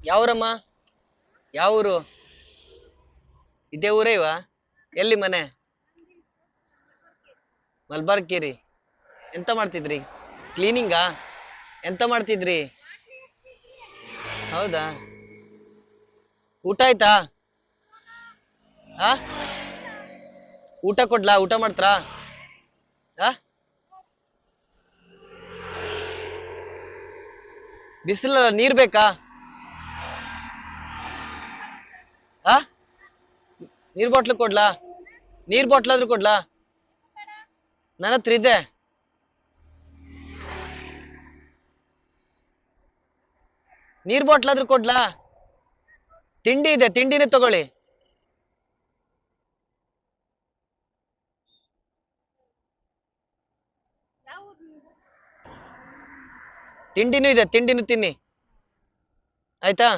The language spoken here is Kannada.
ಯಾವೂರಮ್ಮ? ಯಾವ ಊರು? ಇದೇ ಊರೇ ಇವ? ಎಲ್ಲಿ ಮನೆ? ಮಲ್ಬಾರ್ಕೇರಿ. ಎಂತ ಮಾಡ್ತಿದ್ರಿ? ಕ್ಲೀನಿಂಗಾ? ಎಂತ ಮಾಡ್ತಿದ್ರಿ? ಹೌದಾ? ಊಟ ಆಯ್ತಾ? ಆ ಊಟ ಕೊಡ್ಲಾ? ಊಟ ಮಾಡ್ತ್ರಾ? ಆ ಬಿಸಿಲ ನೀರ್ ಬೇಕಾ? ಆ ನೀರ್ ಬಾಟ್ಲು ಕೊಡ್ಲಾ? ನೀರ್ ಬಾಟ್ಲ್ ಆದ್ರೂ ಕೊಡ್ಲಾ? ನನ್ನ ಹತ್ರ ಇದೆ. ನೀರ್ ಬಾಟ್ಲ್ ಆದ್ರೂ ಕೊಡ್ಲಾ? ತಿಂಡಿ ಇದೆ, ತಿಂಡಿನೇ ತಗೊಳ್ಳಿ. ತಿಂಡಿನೂ ಇದೆ, ತಿಂಡಿನೂ ತಿನ್ನಿ. ಆಯ್ತಾ?